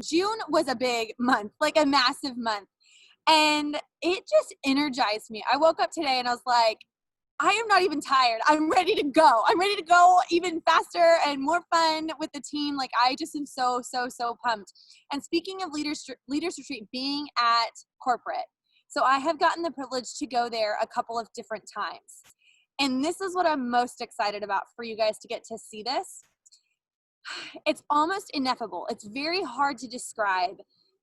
June was a big month, like a massive month. And it just energized me. I woke up today and I was like, I am not even tired. I'm ready to go. I'm ready to go even faster and more fun with the team. Like, I just am so pumped. And speaking of Leaders Retreat being at corporate, so I have gotten the privilege to go there a couple of different times. And this is what I'm most excited about for you guys to get to see this. It's almost ineffable. It's very hard to describe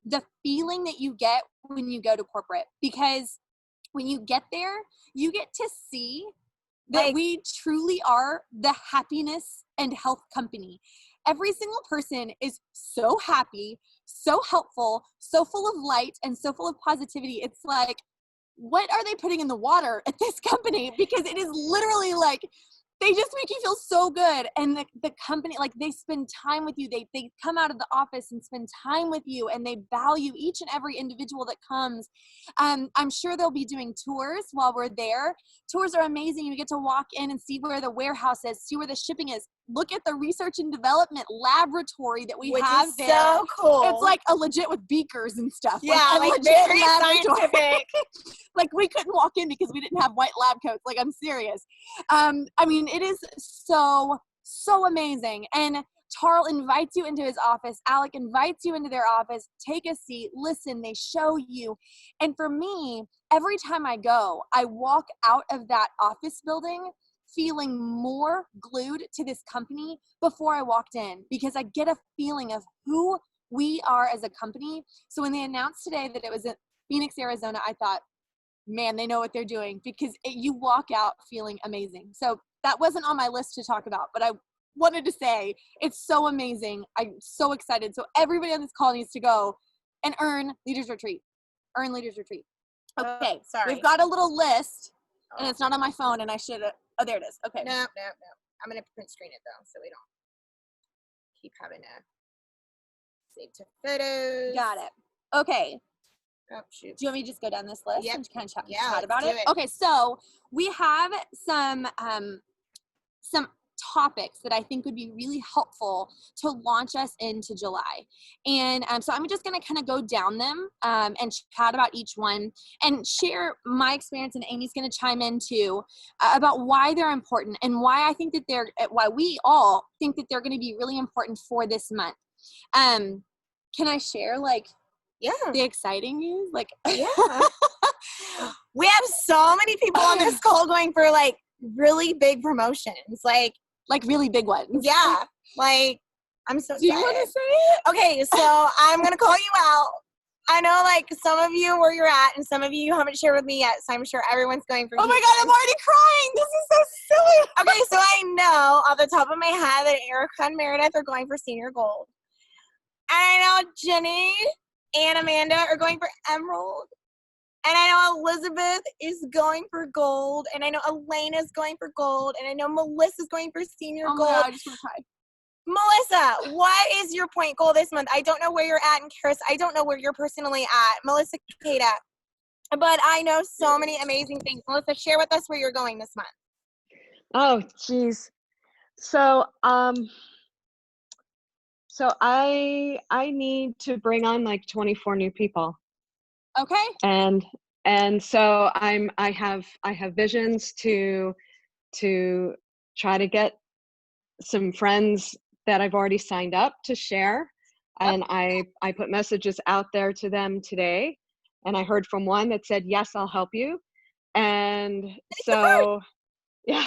the feeling that you get when you go to corporate, because when you get there, you get to see that we truly are the happiness and health company. Every single person is so happy, so helpful, so full of light, and so full of positivity. It's like, what are they putting in the water at this company? Because it is literally like, they just make you feel so good. And the company, like, they spend time with you. They come out of the office and spend time with you, and they value each and every individual that comes. I'm sure they'll be doing tours while we're there. Tours are amazing. You get to walk in and see where the warehouse is, see where the shipping is. Look at the research and development laboratory that we have there. So cool. It's like a legit with beakers and stuff. Yeah, like very scientific. Like, we couldn't walk in because we didn't have white lab coats. Like, I'm serious. I mean, it is so amazing. And Tarl invites you into his office. Alec invites you into their office. Take a seat, listen, they show you. And for me, every time I go, I walk out of that office building feeling more glued to this company before I walked in, because I get a feeling of who we are as a company. So when they announced today that it was in Phoenix, Arizona, I thought, man, they know what they're doing, because you walk out feeling amazing. So that wasn't on my list to talk about, but I wanted to say it's so amazing. I'm so excited. So everybody on this call needs to go and earn Leaders Retreat. Earn Leaders Retreat. Okay, sorry. We've got a little list, and it's not on my phone, and I should have. Oh, there it is. Okay. No. I'm going to print screen it, though, so we don't keep having to save to photos. Got it. Okay. Oh, shoot. Do you want me to just go down this list and kind of chat about it? Okay, so we have some topics that I think would be really helpful to launch us into July. And so I'm just going to kind of go down them and chat about each one and share my experience, and Amy's going to chime in too about why they're important and why I think that why we all think that they're going to be really important for this month. Can I share the exciting news? We have so many people on this call going for really big promotions, like really big ones. Yeah, I'm so excited. Do you want to say it? Okay, so I'm gonna call you out. I know some of you where you're at, and some of you haven't shared with me yet, so I'm sure everyone's going for. Oh my God, I'm already crying. This is so silly. Okay, so I know off the top of my head that Erica and Meredith are going for Senior Gold, and I know Jenny and Amanda are going for Emerald. And I know Elizabeth is going for Gold. And I know Elena's going for Gold. And I know Melissa's going for Senior Gold. God, I just want to cry. Melissa, what is your point goal this month? I don't know where you're at. And Karis, I don't know where you're personally at. Melissa, Kata. But I know so many amazing things. Melissa, share with us where you're going this month. Oh, geez. So I need to bring on 24 new people. Okay. And so I have visions to try to get some friends that I've already signed up to share. And I put messages out there to them today, and I heard from one that said, yes, I'll help you. And so, yeah.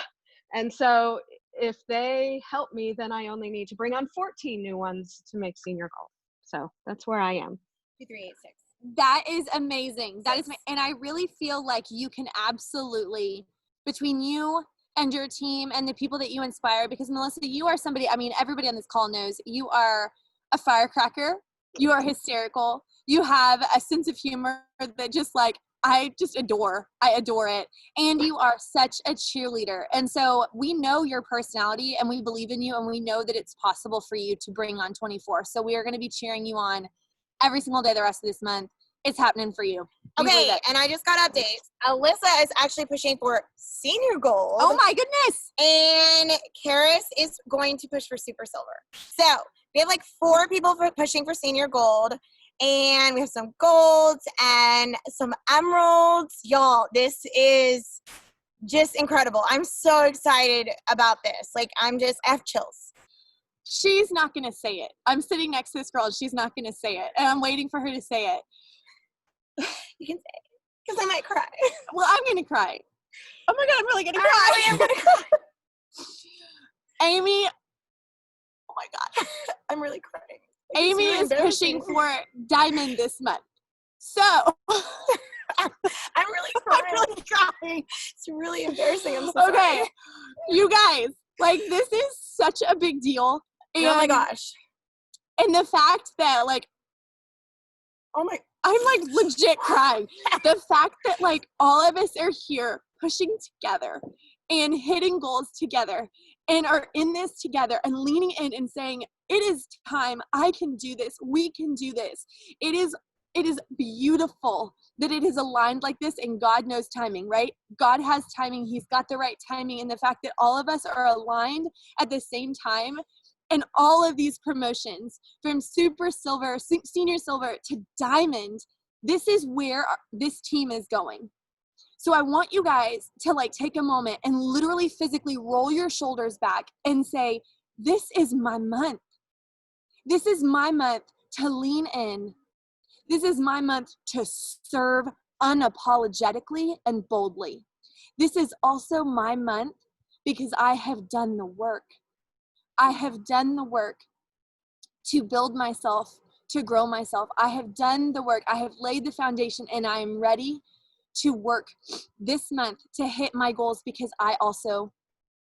And so if they help me, then I only need to bring on 14 new ones to make Senior Gold. So that's where I am. 2386. That is amazing. And I really feel like you can absolutely, between you and your team and the people that you inspire, because Melissa, you are somebody, I mean, everybody on this call knows you are a firecracker. You are hysterical. You have a sense of humor that I just adore. I adore it. And you are such a cheerleader. And so we know your personality, and we believe in you, and we know that it's possible for you to bring on 24. So we are going to be cheering you on every single day the rest of this month. It's happening for you. Okay, and I just got updates. Alyssa is actually pushing for Senior Gold. Oh my goodness. And Karis is going to push for Super Silver. So We have like 4 people for pushing for senior gold, and we have some golds and some emeralds. Y'all, this is just incredible. I'm so excited about this. Like, I have chills. She's not going to say it. I'm sitting next to this girl and she's not going to say it. And I'm waiting for her to say it. You can say it, because I might cry. Well, I'm going to cry. Oh my God, I'm really going to I cry. really am going to cry. Amy, oh my God. I'm really crying. Amy really is pushing for diamond this month. So I'm really crying. I'm really crying. It's really embarrassing. I'm so Okay, sorry. you guys, like, this is such a big deal. And, Oh my gosh. And the fact that, like, Oh my. I'm like legit crying. The fact that like all of us are here pushing together and hitting goals together and are in this together and leaning in and saying, it is time. I can do this. We can do this. It is beautiful that it is aligned like this, and God knows timing, right? God has timing. He's got the right timing. And the fact that all of us are aligned at the same time, and all of these promotions from super silver, senior silver to diamond, this is where this team is going. So I want you guys to like take a moment and literally physically roll your shoulders back and say, this is my month. This is my month to lean in. This is my month to serve unapologetically and boldly. This is also my month because I have done the work. I have done the work to build myself, to grow myself. I have done the work. I have laid the foundation, and I am ready to work this month to hit my goals, because I also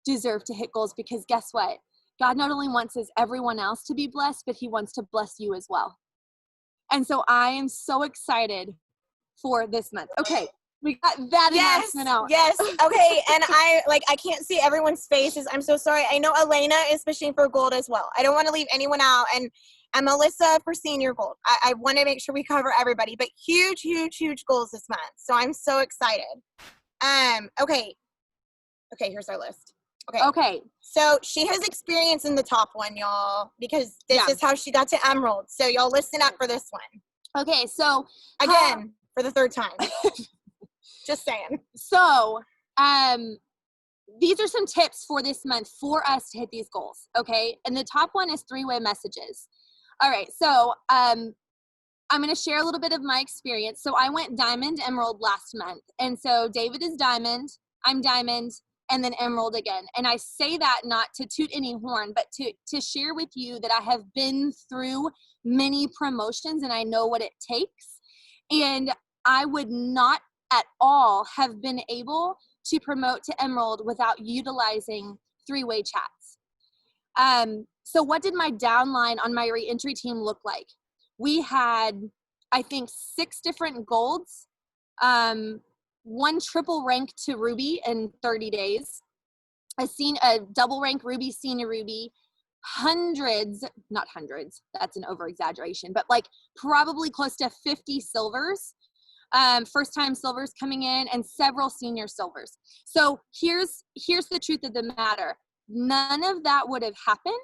deserve to hit goals. Because guess what? God not only wants everyone else to be blessed, but he wants to bless you as well. And so I am so excited for this month. Okay. We got that announcement out. Yes. Okay. And I can't see everyone's faces. I'm so sorry. I know Elena is pushing for gold as well. I don't want to leave anyone out. And Melissa for senior gold. I want to make sure we cover everybody, but huge, huge, huge goals this month. So I'm so excited. Okay. Here's our list. Okay. So she has experience in the top one, y'all, because this is how she got to emerald. So y'all listen up for this one. Okay. So again, for the 3rd time. Just saying. So, these are some tips for this month for us to hit these goals, okay? And the top one is 3-way messages. All right, so I'm going to share a little bit of my experience. So I went diamond, emerald last month. And so David is diamond, I'm diamond, and then emerald again. And I say that not to toot any horn, but to share with you that I have been through many promotions and I know what it takes. And I would not at all have been able to promote to emerald without utilizing 3-way chats. So what did my downline on my reentry team look like? We had, I think, 6 different golds, 1 triple rank to ruby in 30 days, a double rank ruby, senior ruby, not hundreds, that's an over exaggeration, but like probably close to 50 silvers. First time silvers coming in, and several senior silvers. So here's the truth of the matter. None of that would have happened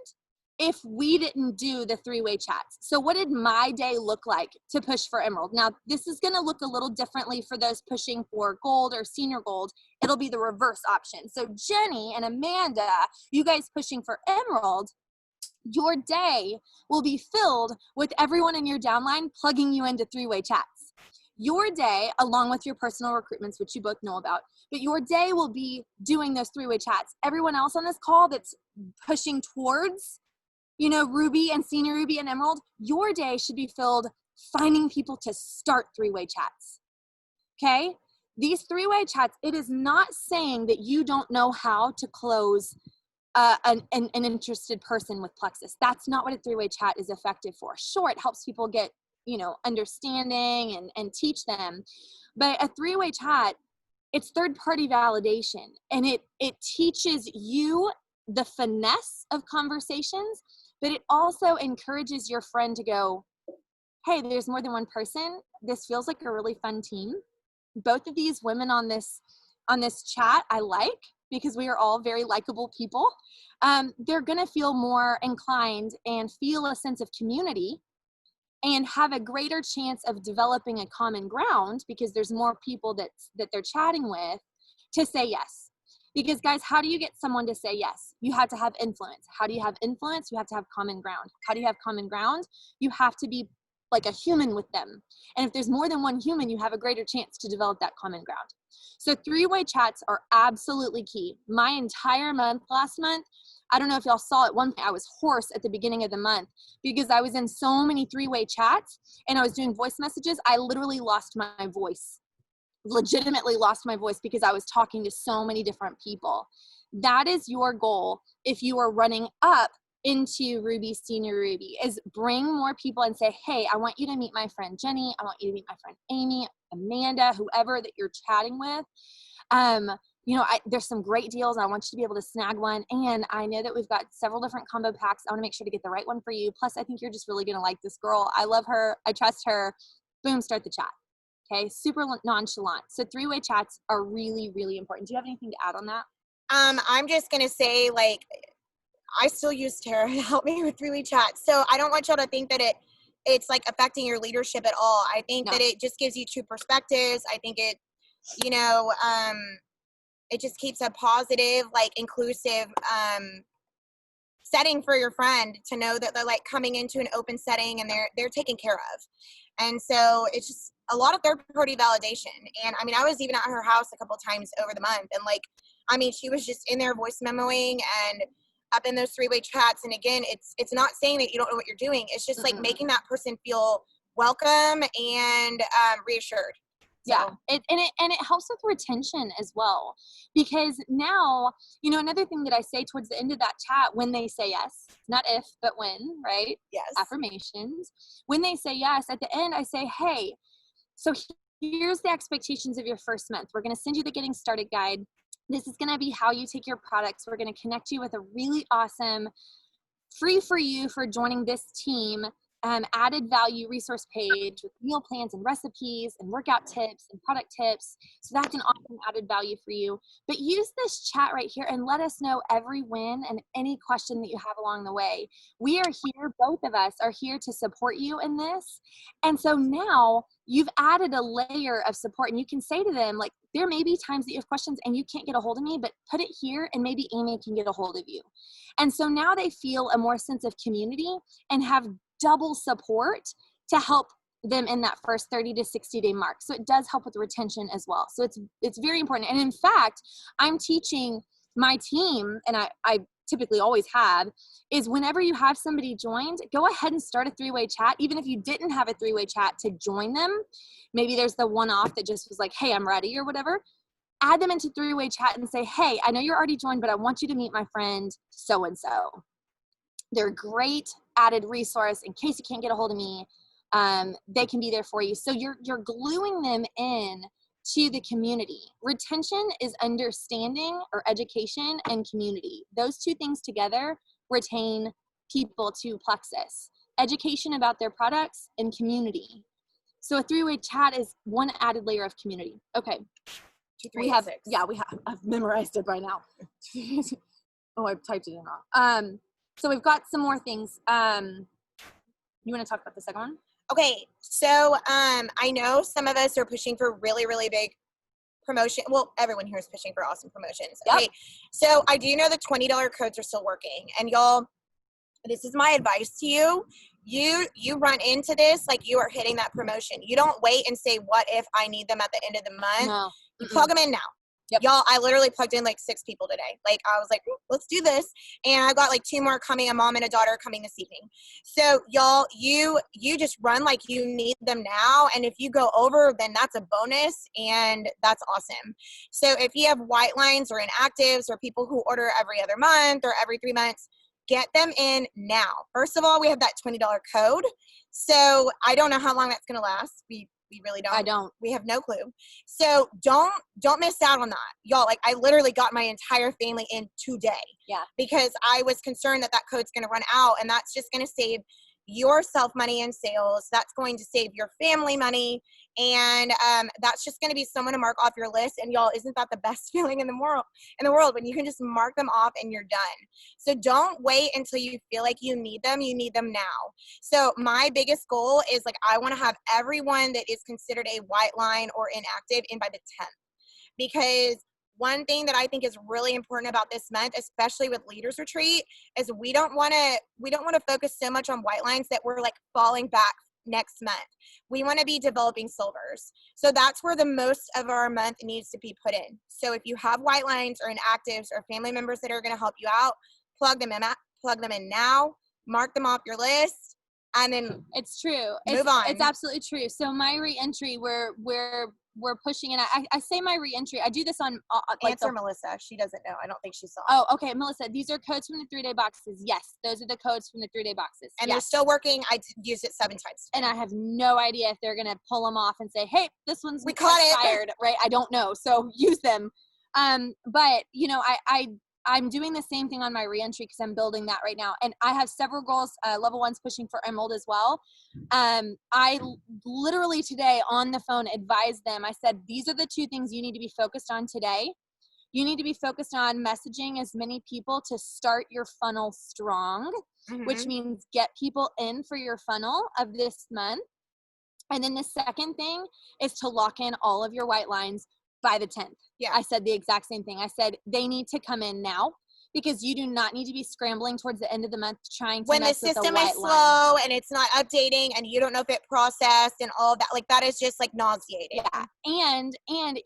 if we didn't do the 3-way chats. So what did my day look like to push for emerald? Now, this is going to look a little differently for those pushing for gold or senior gold. It'll be the reverse option. So Jenny and Amanda, you guys pushing for emerald, your day will be filled with everyone in your downline plugging you into 3-way chats. Your day, along with your personal recruitments, which you both know about, but your day will be doing those 3-way chats. Everyone else on this call that's pushing towards, ruby and senior ruby and emerald, your day should be filled finding people to start 3-way chats. Okay? These 3-way chats, it is not saying that you don't know how to close an interested person with Plexus. That's not what a 3-way chat is effective for. Sure, it helps people get understanding and teach them. But a 3-way chat, it's third-party validation, and it teaches you the finesse of conversations, but it also encourages your friend to go, hey, there's more than one person. This feels like a really fun team. Both of these women on this chat I like. because we are all very likable people, they're going to feel more inclined and feel a sense of community and have a greater chance of developing a common ground because there's more people that they're chatting with to say yes. Because guys, how do you get someone to say yes? You have to have influence. How do you have influence? You have to have common ground. How do you have common ground? You have to be like a human with them. And if there's more than one human, you have a greater chance to develop that common ground. So three-way chats are absolutely key. My entire month last month, I don't know if y'all saw it, one point I was hoarse at the beginning of the month because I was in so many three-way chats and I was doing voice messages. I literally lost my voice, legitimately lost my voice because I was talking to so many different people. That is your goal if you are running up into Ruby Senior Ruby, is bring more people and say, hey, I want you to meet my friend Jenny. I want you to meet my friend Amy, Amanda, whoever that you're chatting with. There's some great deals and I want you to be able to snag one. And I know that we've got several different combo packs. I want to make sure to get the right one for you. Plus, I think you're just really going to like this girl. I love her. I trust her. Boom, start the chat. Okay, super nonchalant. So three-way chats are really, really important. Do you have anything to add on that? I'm just going to say, like, I still use Tara to help me with three-way chats. So I don't want y'all to think that it's like affecting your leadership at all. I think that it just gives you two perspectives. I think it, it just keeps a positive, like, inclusive setting for your friend to know that they're like coming into an open setting and they're taken care of. And so it's just a lot of third party validation. And I mean, I was even at her house a couple of times over the month, and like, I mean, she was just in there voice memoing and up in those three-way chats. And again, it's not saying that you don't know what you're doing. It's just like making that person feel welcome and reassured. So. Yeah, it helps with retention as well, because now, another thing that I say towards the end of that chat, when they say yes, not if, but when, right? Yes. Affirmations. When they say yes, at the end, I say, hey, so here's the expectations of your first month. We're going to send you the Getting Started guide. This is going to be how you take your products. We're going to connect you with a really awesome, free for you for joining this team, added value resource page with meal plans and recipes and workout tips and product tips. So that's an awesome added value for you. But use this chat right here and let us know every win and any question that you have along the way. We are here, both of us are here to support you in this. And so now you've added a layer of support, and you can say to them, like, there may be times that you have questions and you can't get a hold of me, but put it here and maybe Amy can get a hold of you. And so now they feel a more sense of community and have double support to help them in that first 30 to 60 day mark. So it does help with retention as well. So it's very important. And in fact, I'm teaching my team, and I typically always have, is whenever you have somebody joined, go ahead and start a three-way chat. Even if you didn't have a three-way chat to join them, maybe there's the one-off that just was like, hey, I'm ready or whatever. Add them into three-way chat and say, hey, I know you're already joined, but I want you to meet my friend so-and-so. They're a great added resource in case you can't get a hold of me. They can be there for you. So you're gluing them in to the community. Retention is understanding or education and community. Those two things together retain people to Plexus. Education about their products and community. So a three-way chat is one added layer of community. Okay. 2, 3, 6. Yeah, I've memorized it by now. Oh, I've typed it in wrong. So we've got some more things. You want to talk about the second one? Okay, so I know some of us are pushing for really, really big promotion. Well, everyone here is pushing for awesome promotions. Yep. Okay, so I do know the $20 codes are still working. And y'all, this is my advice to you. You run into this like you are hitting that promotion. You don't wait and say, what if I need them at the end of the month? No. You plug them in now. Yep. Y'all, I literally plugged in like 6 people today. Like, I was like, let's do this. And I've got like 2 more coming, a mom and a daughter coming this evening. So y'all, you just run like you need them now. And if you go over, then that's a bonus, and that's awesome. So if you have white lines or inactives or people who order every other month or every 3 months, get them in now. First of all, we have that $20 code. So I don't know how long that's going to last. We really don't. I don't. We have no clue. So don't miss out on that. Y'all, like, I literally got my entire family in today. Yeah. Because I was concerned that code's going to run out, and that's just going to save yourself money in sales. That's going to save your family money. And that's just going to be someone to mark off your list. And y'all, isn't that the best feeling in the world when you can just mark them off and you're done? So don't wait until you feel like you need them. You need them now. So my biggest goal is like, I want to have everyone that is considered a white line or inactive in by the 10th. Because one thing that I think is really important about this month, especially with Leaders Retreat, is we don't want to focus so much on white lines that we're like falling back next month. We want to be developing silvers. So that's where the most of our month needs to be put in. So if you have white lines or inactives or family members that are going to help you out, plug them in now, mark them off your list, and then it's true. Move on. It's absolutely true. So my reentry, we're pushing, and I say my reentry. I do this on like answer Melissa. She doesn't know. I don't think she saw. Oh, okay, Melissa. These are codes from the 3-day boxes. Yes, those are the codes from the 3-day boxes. And they're still working. I used it 7 times. And I have no idea if they're gonna pull them off and say, "Hey, this one's we caught expired," right? I don't know. So use them. But you know, I'm doing the same thing on my reentry because I'm building that right now. And I have several goals, level 1's pushing for Emerald as well. I literally today on the phone advised them. I said, these are the 2 things you need to be focused on today. You need to be focused on messaging as many people to start your funnel strong, which means get people in for your funnel of this month. And then the second thing is to lock in all of your white lines by the 10th. Yeah. I said the exact same thing. I said they need to come in now because you do not need to be scrambling towards the end of the month trying to when the system is slow and it's not updating and you don't know if it processed and all of that. Like that is just like nauseating. Yeah. And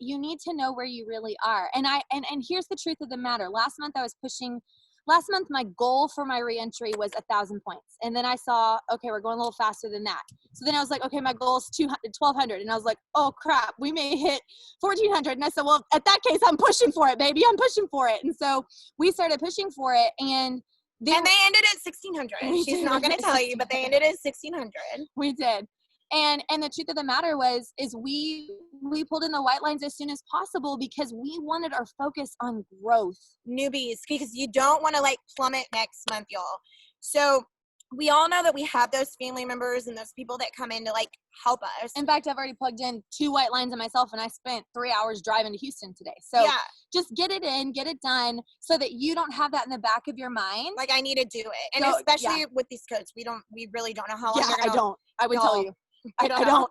you need to know where you really are. And here's the truth of the matter. Last month, my goal for my reentry was 1,000 points. And then I saw, okay, we're going a little faster than that. So then I was like, okay, my goal is 1,200. And I was like, oh crap, we may hit 1,400. And I said, well, at that case, I'm pushing for it, baby. I'm pushing for it. And so we started pushing for it. And they ended at 1,600. She's not going to tell you, but they ended at 1,600. We did. And the truth of the matter is we pulled in the white lines as soon as possible because we wanted our focus on growth. Newbies, because you don't want to like plummet next month, y'all. So we all know that we have those family members and those people that come in to like help us. In fact, I've already plugged in 2 white lines on myself and I spent 3 hours driving to Houston today. So yeah. Just get it in, get it done so that you don't have that in the back of your mind. Like I need to do it. And so, especially with these codes, we really don't know how long they're gonna I would tell you. I don't.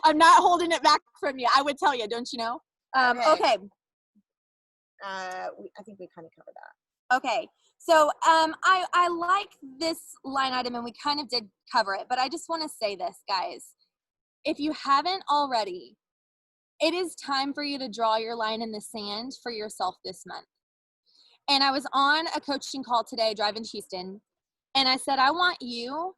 I'm not holding it back from you. I would tell you, don't you know? Okay. I think we kind of covered that. Okay. So I like this line item and we kind of did cover it, but I just want to say this, guys. If you haven't already, it is time for you to draw your line in the sand for yourself this month. And I was on a coaching call today driving to Houston, and I said, I want you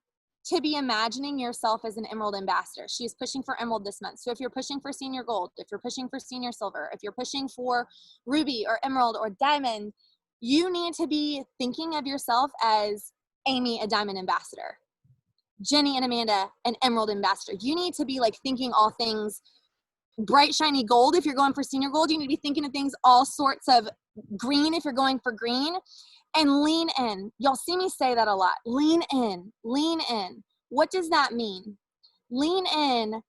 to be imagining yourself as an Emerald ambassador. She's pushing for Emerald this month. So if you're pushing for Senior Gold, if you're pushing for Senior Silver, if you're pushing for Ruby or Emerald or Diamond, you need to be thinking of yourself as Amy, a Diamond ambassador, Jenny and Amanda, an Emerald ambassador. You need to be like thinking all things bright, shiny gold. If you're going for Senior Gold, you need to be thinking of things all sorts of green if you're going for green. And lean in. Y'all see me say that a lot. Lean in. Lean in. What does that mean? Lean in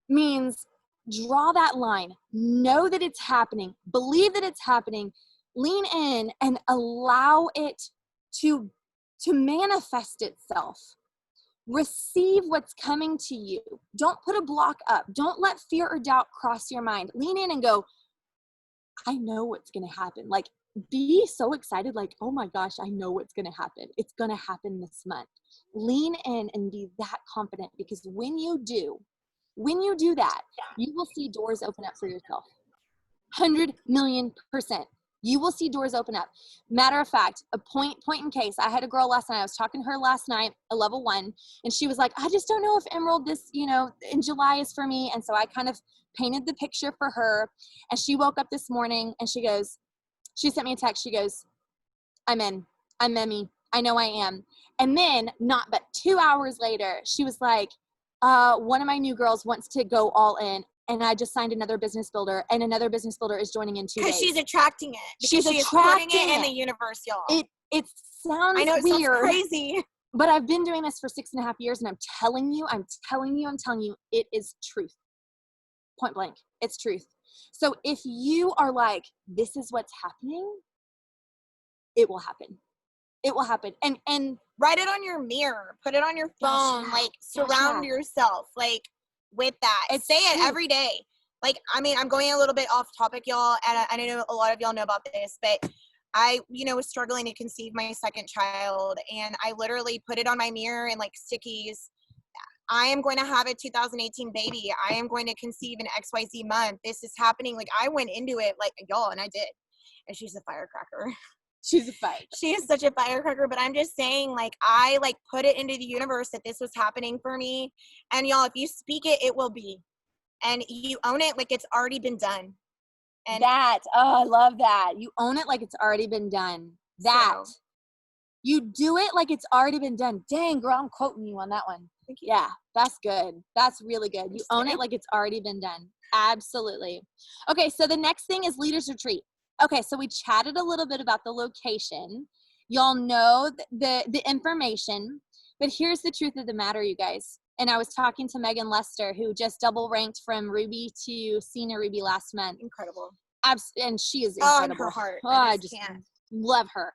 means draw that line. Know that it's happening. Believe that it's happening. Lean in and allow it to manifest itself. Receive what's coming to you. Don't put a block up. Don't let fear or doubt cross your mind. Lean in and go, I know what's going to happen. Like, be so excited, like, oh my gosh, I know what's going to happen. It's going to happen this month. Lean in and be that confident, because when you do that, you will see doors open up for yourself. 100,000,000%. You will see doors open up. Matter of fact, a point in case, I had a girl last night, I was talking to her last night, a level 1, and she was like, I just don't know if Emerald this, in July is for me. And so I kind of painted the picture for her, and she woke up this morning and she sent me a text. She goes, I'm in. I'm Emmy. I know I am. And then not but 2 hours later, she was like, one of my new girls wants to go all in. And I just signed another business builder, and another business builder is joining in 2 days. Because she's attracting it. She's putting it in the universe, y'all. It sounds I know it weird. sounds crazy. but I've been doing this for 6.5 years, and I'm telling you, it is truth. Point blank. It's truth. So if you are like, this is what's happening, it will happen. It will happen. And write it on your mirror, put it on your phone, like surround yourself like with that. And say it every day. Like, I mean, I'm going a little bit off topic, y'all, and I know a lot of y'all know about this, but I, was struggling to conceive my second child, and I literally put it on my mirror in like stickies. I am going to have a 2018 baby. I am going to conceive in XYZ month. This is happening. Like, I went into it like, y'all, and I did. And she's a firecracker. She's a firecracker. She is such a firecracker, but I'm just saying, like, I like put it into the universe that this was happening for me. And y'all, if you speak it, it will be. And you own it like it's already been done. And I love that. You own it like it's already been done. You do it like it's already been done. Dang, girl, I'm quoting you on that one. Thank you. Yeah, that's good. That's really good. You own it like it's already been done. Absolutely. Okay, so the next thing is Leaders Retreat. Okay, so we chatted a little bit about the location. Y'all know the information, but here's the truth of the matter, you guys. And I was talking to Megan Lester, who just double ranked from Ruby to Senior Ruby last month. Incredible. And she is incredible. Her heart. I just love her.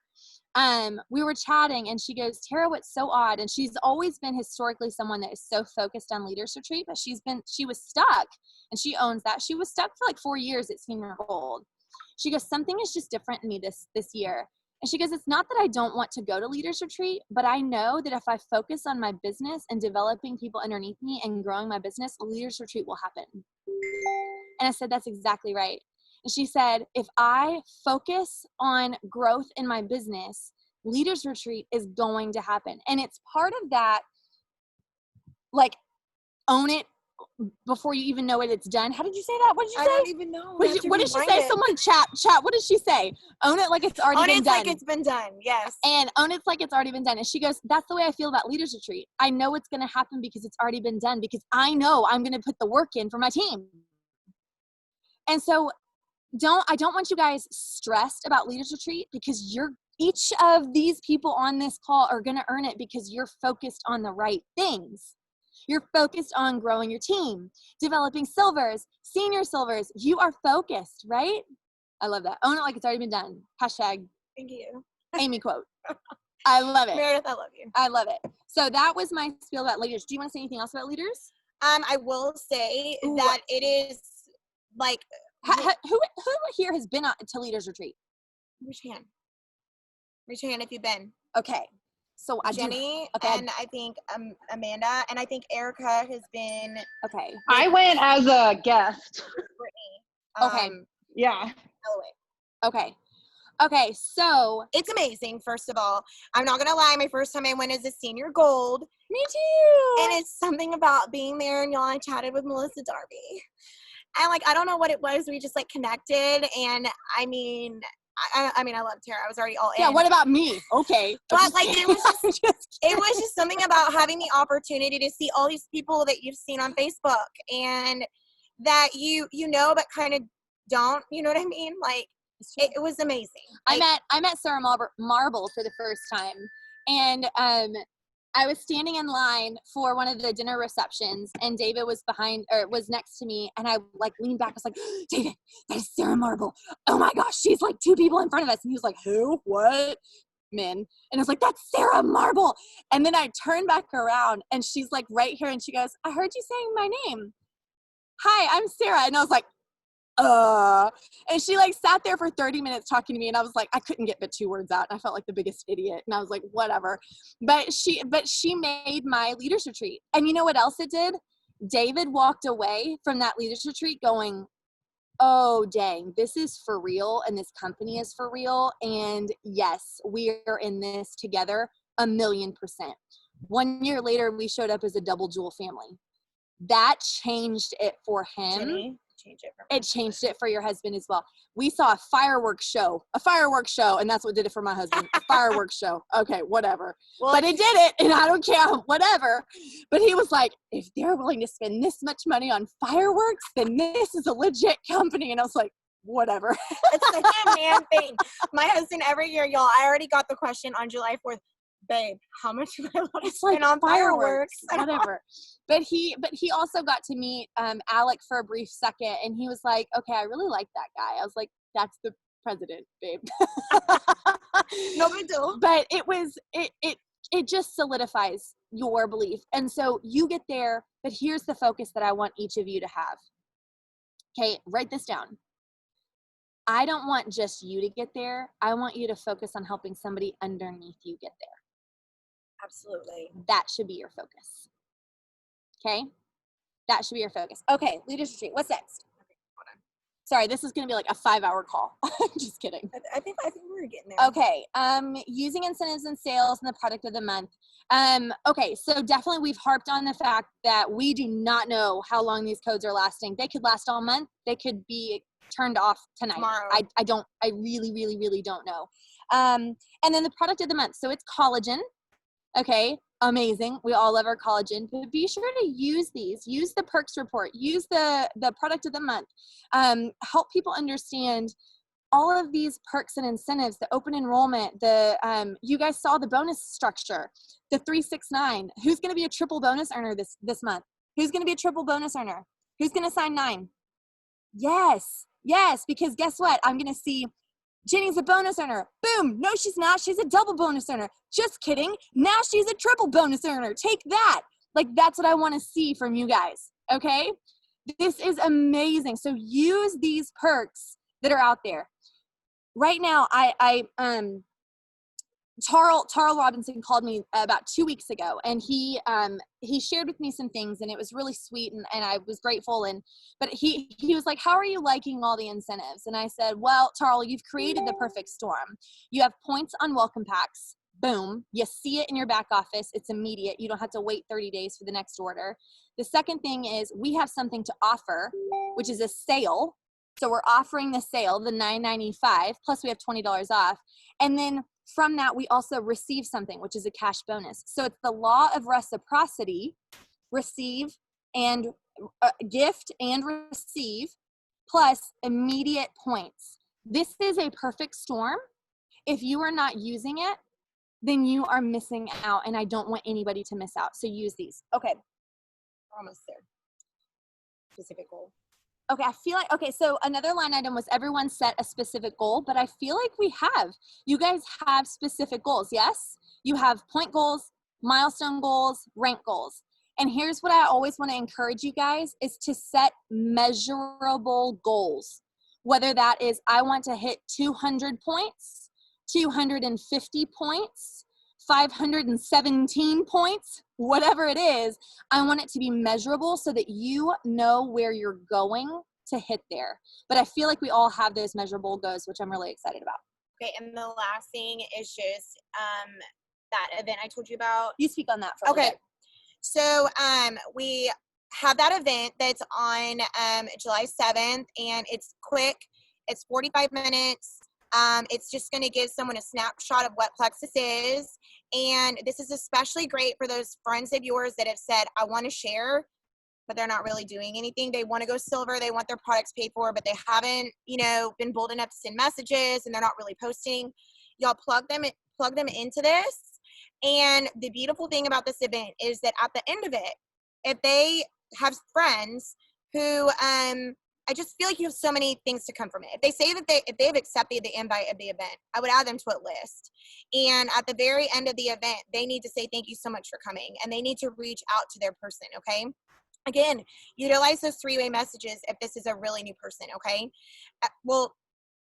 We were chatting, and she goes, Tara, what's so odd? And she's always been historically someone that is so focused on Leaders Retreat, but she was stuck, and she owns that. She was stuck for like 4 years at Senior Gold. She goes, something is just different in me this year. And she goes, it's not that I don't want to go to Leaders Retreat, but I know that if I focus on my business and developing people underneath me and growing my business, Leaders Retreat will happen. And I said, that's exactly right. And she said, if I focus on growth in my business, Leaders Retreat is going to happen. And it's part of that, like, own it before you even know it's done. How did you say that? What did you say? I don't even know. What did she say? Someone chat. What did she say? Own it like it's already been done. Own it like it's been done. Yes. And own it like it's already been done. And she goes, that's the way I feel about Leaders Retreat. I know it's going to happen because it's already been done, because I know I'm going to put the work in for my team. And so I don't want you guys stressed about Leaders Retreat, because each of these people on this call are going to earn it because you're focused on the right things. You're focused on growing your team, developing silvers, senior silvers. You are focused, right? I love that. Own it like it's already been done. Hashtag Thank you. Amy quote. I love it. Meredith, I love you. I love it. So that was my spiel about leaders. Do you want to say anything else about leaders? I will say that it is like, who here has been to Leaders Retreat? Raise your hand. Raise your hand if you've been. Okay. So Jenny and I think Amanda, and I think Erica has been. Okay. I went as a guest. Brittany. Okay. Yeah. Okay. Okay. So it's amazing. First of all, I'm not gonna lie. My first time I went as a Senior Gold. Me too. And it's something about being there, and y'all, I chatted with Melissa Darby. And like, I don't know what it was. We just like connected, and I mean, I love Tara. I was already all in. Yeah, what about me? Okay. But like, it was just something about having the opportunity to see all these people that you've seen on Facebook and that you know, but kind of don't, you know what I mean? Like, it was amazing. Like, I met Sarah Marble for the first time, and I was standing in line for one of the dinner receptions, and David was was next to me, and I like leaned back. I was like, David, that is Sarah Marble. Oh my gosh, she's like 2 people in front of us. And he was like, who? What? Men. And I was like, that's Sarah Marble. And then I turned back around, and she's like right here, and she goes, I heard you saying my name. Hi, I'm Sarah. And I was like, and she like sat there for 30 minutes talking to me, and I was like, I couldn't get but 2 words out, and I felt like the biggest idiot, and I was like, whatever. But she made my Leaders Retreat. And you know what else it did? David walked away from that Leaders Retreat going, oh dang, this is for real, and this company is for real, and yes, we are in this together 1,000,000%. 1 year later, we showed up as a double jewel family. That changed it for him. Jenny, it changed it for your husband as well. We saw a fireworks show, and that's what did it for my husband. A fireworks show. Okay, whatever. Well, but it did it, and I don't care, whatever. But he was like, if they're willing to spend this much money on fireworks, then this is a legit company. And I was like, whatever. It's such a man thing. My husband, every year, y'all, I already got the question on July 4th. babe, how much do I want to It's like spend on fireworks, fireworks? whatever. But he also got to meet Alec for a brief second, and he was like, okay, I really like that guy. I was like, that's the president, babe. No big deal. But it just solidifies your belief. And so you get there, but here's the focus that I want each of you to have. Okay, write this down. I don't want just you to get there. I want you to focus on helping somebody underneath you get there. Absolutely. That should be your focus. Okay? That should be your focus. Okay, leadership retreat. What's next? Okay, hold on. Sorry, this is going to be like a 5-hour call. Just kidding. I think we're getting there. Okay, using incentives and sales and the product of the month. Okay, so definitely we've harped on the fact that we do not know how long these codes are lasting. They could last all month. They could be turned off tonight. Tomorrow. I really, really, really don't know. And then the product of the month. So it's collagen. Okay, amazing. We all love our collagen, but be sure to use these. Use the perks report. Use the product of the month. Help people understand all of these perks and incentives, the open enrollment, you guys saw the bonus structure, the 369. Who's going to be a triple bonus earner this month? Who's going to be a triple bonus earner? Who's going to sign 9? Yes, because guess what? I'm going to see Jenny's a bonus earner. Boom. No, she's not. She's a double bonus earner. Just kidding. Now she's a triple bonus earner. Take that. Like, that's what I want to see from you guys. Okay. This is amazing. So use these perks that are out there. Right now, Tarl Robinson called me about 2 weeks ago, and he shared with me some things, and it was really sweet, and I was grateful. But he was like, how are you liking all the incentives? And I said, well, Tarl, you've created the perfect storm. You have points on welcome packs. Boom. You see it in your back office. It's immediate. You don't have to wait 30 days for the next order. The second thing is we have something to offer, which is a sale. So we're offering the sale, the $9.95, plus we have $20 off. And then from that, we also receive something, which is a cash bonus. So it's the law of reciprocity, receive and gift and receive, plus immediate points. This is a perfect storm. If you are not using it, then you are missing out, and I don't want anybody to miss out. So use these. Okay. We're almost there. Specific goal. Okay, I feel like, okay, so another line item was everyone set a specific goal, but I feel like we have. You guys have specific goals, yes? You have point goals, milestone goals, rank goals. And here's what I always want to encourage you guys is to set measurable goals. Whether that is, I want to hit 200 points, 250 points, 517 points, whatever it is, I want it to be measurable so that you know where you're going to hit there. But I feel like we all have those measurable goals, which I'm really excited about. Okay, and the last thing is just that event I told you about. You speak on that for a little bit. So we have that event that's on July 7th, and it's quick. It's 45 minutes. It's just going to give someone a snapshot of what Plexus is. And this is especially great for those friends of yours that have said, I want to share, but they're not really doing anything. They want to go silver. They want their products paid for, but they haven't, been bold enough to send messages, and they're not really posting. Y'all plug them into this. And the beautiful thing about this event is that at the end of it, if they have friends who, I just feel like you have so many things to come from it. If they say that if they've accepted the invite of the event, I would add them to a list. And at the very end of the event, they need to say thank you so much for coming, and they need to reach out to their person. Okay. Again, utilize those 3-way messages if this is a really new person. Okay. Well,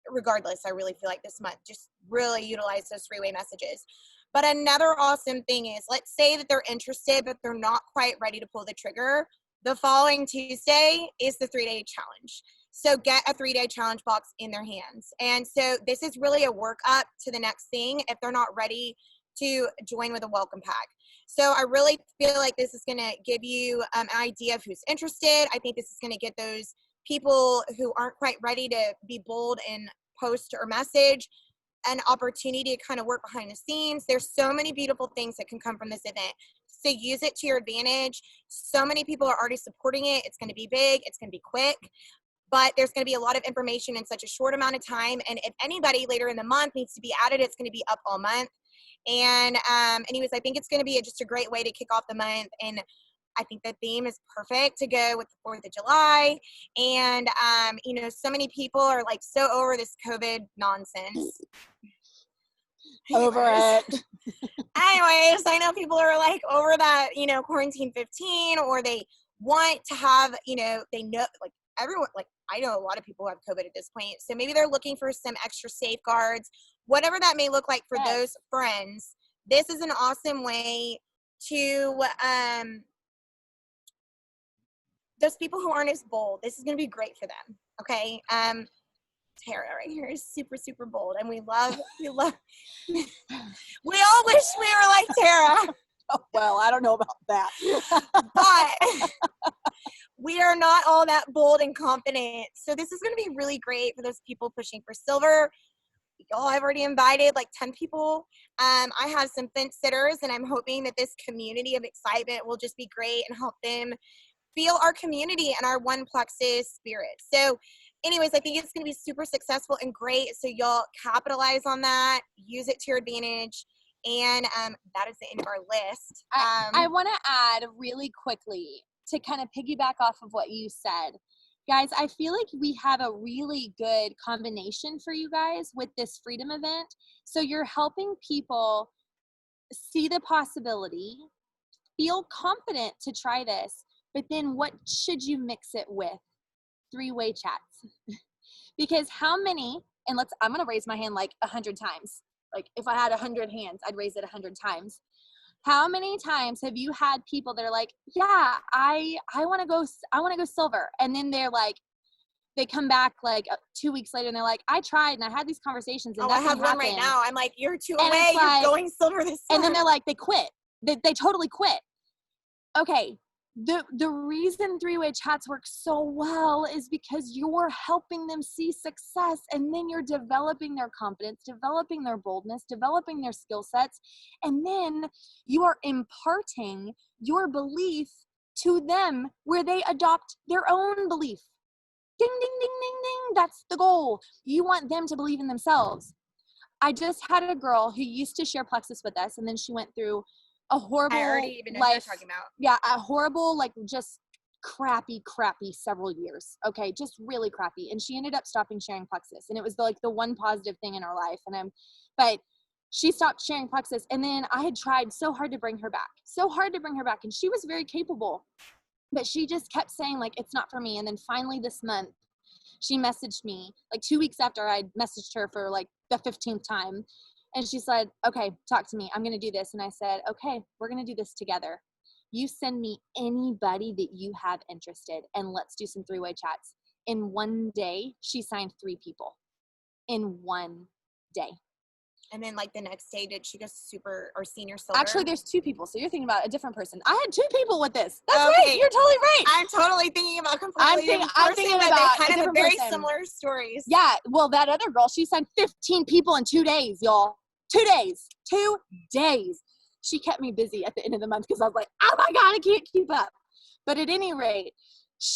regardless, I really feel like this month, just really utilize those 3-way messages. But another awesome thing is, let's say that they're interested, but they're not quite ready to pull the trigger. The following Tuesday is the 3-day challenge. So get a 3-day challenge box in their hands. And so this is really a work up to the next thing if they're not ready to join with a welcome pack. So I really feel like this is going to give you an idea of who's interested. I think this is going to get those people who aren't quite ready to be bold and post or message an opportunity to kind of work behind the scenes. There's so many beautiful things that can come from this event. So use it to your advantage. So many people are already supporting it. It's going to be big. It's going to be quick. But there's going to be a lot of information in such a short amount of time. And if anybody later in the month needs to be added, it's going to be up all month. And anyways, I think it's going to be just a great way to kick off the month. And I think the theme is perfect to go with the 4th of July. And, so many people are like so over this COVID nonsense. Over it. Anyways, I know people are like over that, quarantine 15, or they want to have, they know, like everyone, like I know a lot of people who have COVID at this point. So maybe they're looking for some extra safeguards, whatever that may look like for those friends. This is an awesome way to, those people who aren't as bold, this is going to be great for them. Okay. Tara right here is super, super bold, and we all wish we were like Tara. Oh, well, I don't know about that. But we are not all that bold and confident. So this is going to be really great for those people pushing for silver. Y'all, I've already invited like 10 people. I have some fence sitters, and I'm hoping that this community of excitement will just be great and help them feel our community and our one plexus spirit. So anyways, I think it's going to be super successful and great. So y'all capitalize on that, use it to your advantage. And that is the end of our list. I want to add really quickly to kind of piggyback off of what you said. Guys, I feel like we have a really good combination for you guys with this freedom event. So you're helping people see the possibility, feel confident to try this, but then what should you mix it with? 3-way chats. Because how many, and I'm going to raise my hand like 100 times. Like if I had 100 hands, I'd raise it 100 times. How many times have you had people that are like, yeah, I want to go silver. And then they're like, they come back like 2 weeks later and they're like, I tried and I had these conversations and I have one happened. right now. I'm like, you're too and away. Like, you're going silver this time. And then they're like, they quit. They totally quit. Okay. The reason 3-way chats work so well is because you're helping them see success, and then you're developing their confidence, developing their boldness, developing their skill sets, and then you are imparting your belief to them where they adopt their own belief. Ding, ding, ding, ding, ding. That's the goal. You want them to believe in themselves. I just had a girl who used to share Plexus with us, and then she went through a horrible I already even know life. what you're talking about. Yeah, a horrible, like just crappy several years. Okay, just really crappy. And she ended up stopping sharing Plexus, and it was like the one positive thing in her life. But she stopped sharing Plexus, and then I had tried so hard to bring her back, and she was very capable, but she just kept saying like, it's not for me. And then finally this month, she messaged me like 2 weeks after I messaged her for like the 15th time. And she said, okay, talk to me. I'm going to do this. And I said, okay, we're going to do this together. You send me anybody that you have interested, and let's do some 3-way chats. In one day, she signed 3 people. In one day. And then like the next day, did she go super or senior silver? Actually, there's 2 people. So you're thinking about a different person. I had 2 people with this. That's right. You're totally right. I'm totally thinking about completely different person, I'm thinking but about they kind of have very person. similar stories. Yeah. Well, that other girl, she signed 15 people in 2 days, y'all. 2 days. 2 days. She kept me busy at the end of the month because I was like, oh my God, I can't keep up. But at any rate,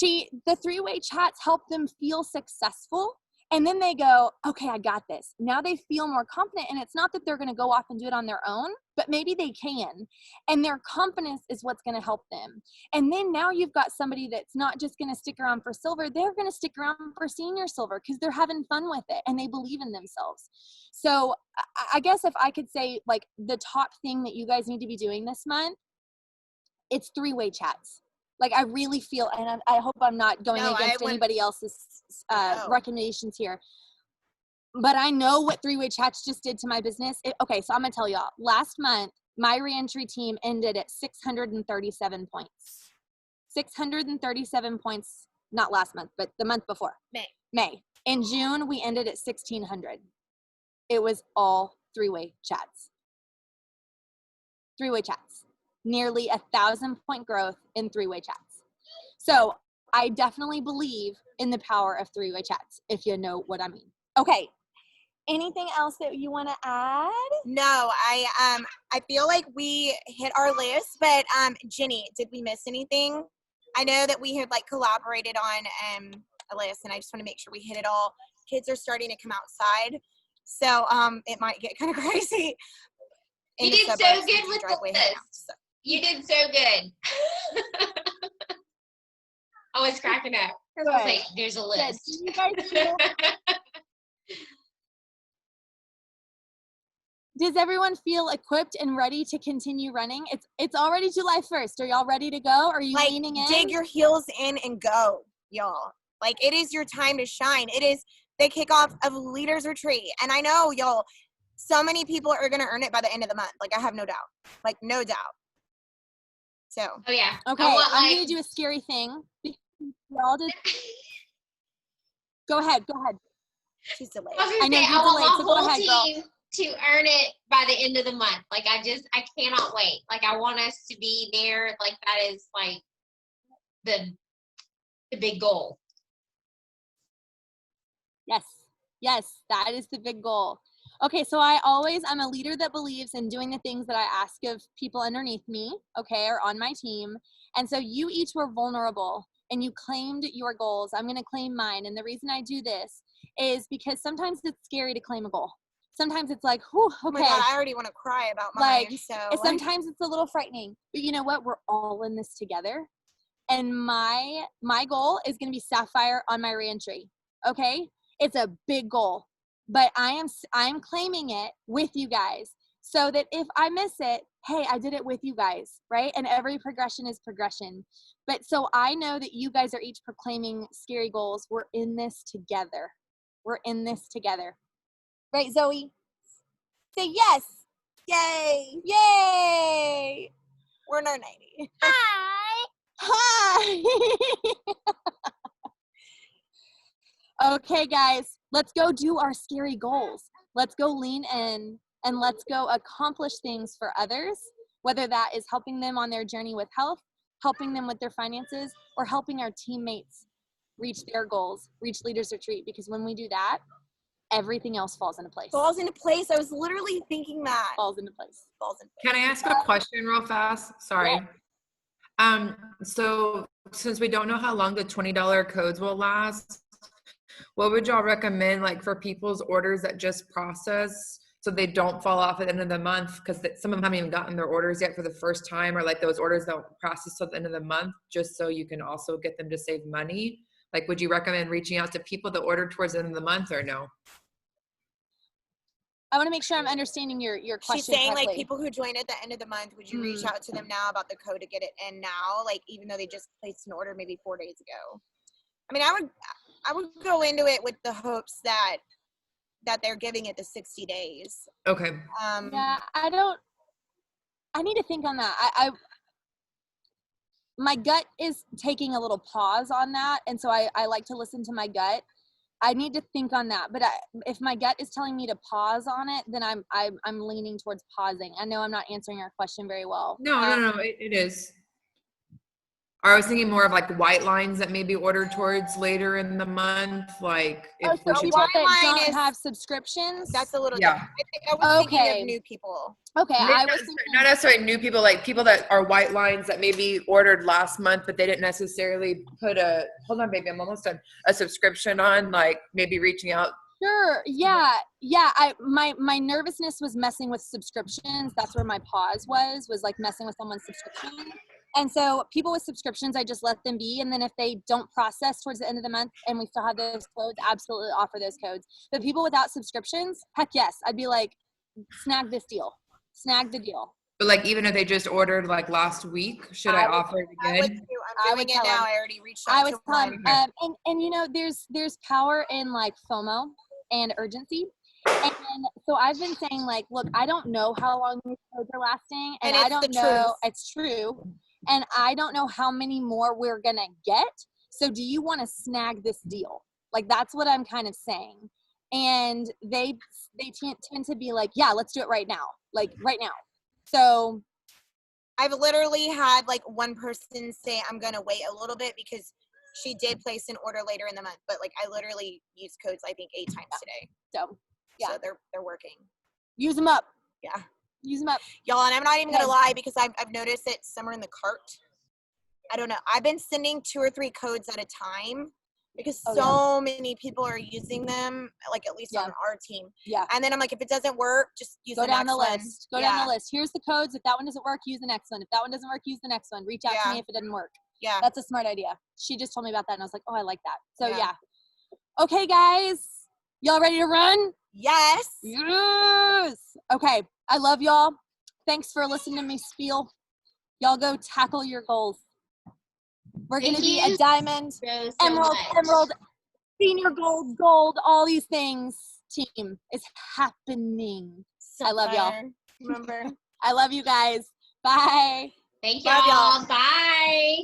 the 3-way chats help them feel successful. And then they go, okay, I got this. Now they feel more confident. And it's not that they're going to go off and do it on their own, but maybe they can. And their confidence is what's going to help them. And then now you've got somebody that's not just going to stick around for silver. They're going to stick around for senior silver because they're having fun with it and they believe in themselves. So I guess if I could say like the top thing that you guys need to be doing this month, it's 3-way chats. Like I really feel, and I hope I'm not going against anybody else's recommendations here, but I know what 3-way chats just did to my business. Okay, so I'm gonna tell y'all. Last month, my reentry team ended at 637 points. 637 points, not last month, but the month before. May. In June, we ended at 1,600. It was all 3-way chats. 3-way chats. Nearly 1,000-point growth in 3-way chats. So I definitely believe in the power of 3-way chats, if you know what I mean. Okay. Anything else that you want to add? No, I feel like we hit our list, but Jenny, did we miss anything? I know that we had like collaborated on a list, and I just want to make sure we hit it all. Kids are starting to come outside, so it might get kind of crazy. in You the did so suburbs good we with drive the way hang out, list. so. You did so good. I was cracking up. I was like, there's a Good. list. Do you guys feel, does everyone feel equipped and ready to continue running? It's already July 1st. Are y'all ready to go? Are you Like, leaning in? dig your heels in and go, y'all. Like, it is your time to shine. It is the kickoff of Leaders Retreat. And I know, y'all, so many people are going to earn it by the end of the month. Like, I have no doubt. Like, no doubt. So. Oh, yeah. Okay, I want, I'm like, going to do a scary thing. Y'all did. Go ahead. She's delayed. I was I gonna know say, you're I want delayed, so my go whole ahead, girl. team to earn it by the end of the month. Like, I cannot wait. Like, I want us to be there. Like, that is, like, the big goal. Yes, that is the big goal. Okay, so I'm a leader that believes in doing the things that I ask of people underneath me, okay, or on my team. And so you each were vulnerable and you claimed your goals. I'm going to claim mine. And the reason I do this is because sometimes it's scary to claim a goal. Sometimes it's like, whew, okay. Oh my God, I already want to cry about mine. Like, So sometimes it's a little frightening. But you know what? We're all in this together. And my goal is going to be Sapphire on my reentry, okay? It's a big goal, but I'm claiming it with you guys so that if I miss it, hey, I did it with you guys, right? And every progression is progression. But so I know that you guys are each proclaiming scary goals. We're in this together. We're in this together. Right, Zoe? Say yes. yay. Yay. We're in our 90. Hi. Okay, guys, let's go do our scary goals. Let's go lean in and let's go accomplish things for others, whether that is helping them on their journey with health, helping them with their finances, or helping our teammates reach their goals, reach Leaders Retreat. Because when we do that, everything else falls into place. Falls into place. I was literally thinking that. Falls into place. Falls into Can I ask a question real fast? Sorry. So since we don't know how long the $20 codes will last, what would y'all recommend, like, for people's orders that just process so they don't fall off at the end of the month? Because some of them haven't even gotten their orders yet for the first time, or like those orders don't process till the end of the month, just so you can also get them to save money. Like, would you recommend reaching out to people that ordered towards the end of the month, or no? I want to make sure I'm understanding your question. She's saying, correctly. like, people who join at the end of the month, would you reach out to them now about the code to get it in now? Like, even though they just placed an order maybe 4 days ago. I mean, I would go into it with the hopes that they're giving it the 60 days. Okay. Yeah, I need to think on that. My gut is taking a little pause on that. And so I like to listen to my gut. I need to think on that. But if my gut is telling me to pause on it, then I'm leaning towards pausing. I know I'm not answering your question very well. No, it is. I was thinking more of like white lines that may be ordered towards later in the month. Like, if we So should people talk. that line don't is- have subscriptions. That's a little Yeah. different. I was thinking Okay. of new people. Okay, I was Not necessarily new people, like people that are white lines that maybe ordered last month, but they didn't necessarily put hold on, baby, I'm almost done, a subscription on, like maybe reaching out. Sure. Yeah. My nervousness was messing with subscriptions. That's where my pause was like messing with someone's subscription. And so people with subscriptions, I just let them be. And then if they don't process towards the end of the month and we still have those codes, absolutely offer those codes. But people without subscriptions, heck yes, I'd be like, snag this deal. Snag the deal. But like, even if they just ordered like last week, should I offer it I would again? too. I I'm would doing it tell now. them. I already reached I out was to telling one. and you know, there's power in like FOMO and urgency. And so I've been saying, like, look, I don't know how long these codes are lasting, and I it's don't the know truth. it's true, and I don't know how many more we're gonna get. So do you want to snag this deal? Like, that's what I'm kind of saying. And they tend to be like, yeah, let's do it right now, like right now. So I've literally had like one person say, I'm going to wait a little bit because she did place an order later in the month, but like I literally used codes, I think 8 times today. So yeah, So they're working. use them up. Yeah. Use them up. Y'all, and I'm not even Okay. going to lie because I've noticed that some are in the cart. I don't know. I've been sending 2 or 3 codes at a time because Oh, so many people are using them, like at least Yeah. on our team. Yeah. And then I'm like, if it doesn't work, just use Go the down next the one. list. Go down the list. Here's the codes. If that one doesn't work, use the next one. If that one doesn't work, use the next one. Reach out to Yeah. me if it doesn't work. Yeah. That's a smart idea. She just told me about that, and I was like, oh, I like that. So Yeah. yeah. Okay, guys, y'all ready to run? Yes. Yes. Okay. I love y'all. Thanks for listening to me spiel. Y'all go tackle your goals. We're going to Thank be a you diamond, so emerald, much. senior gold, all these things team is happening. So I love y'all. Remember. I love you guys. Bye. Thank Love y'all. y'all. Bye.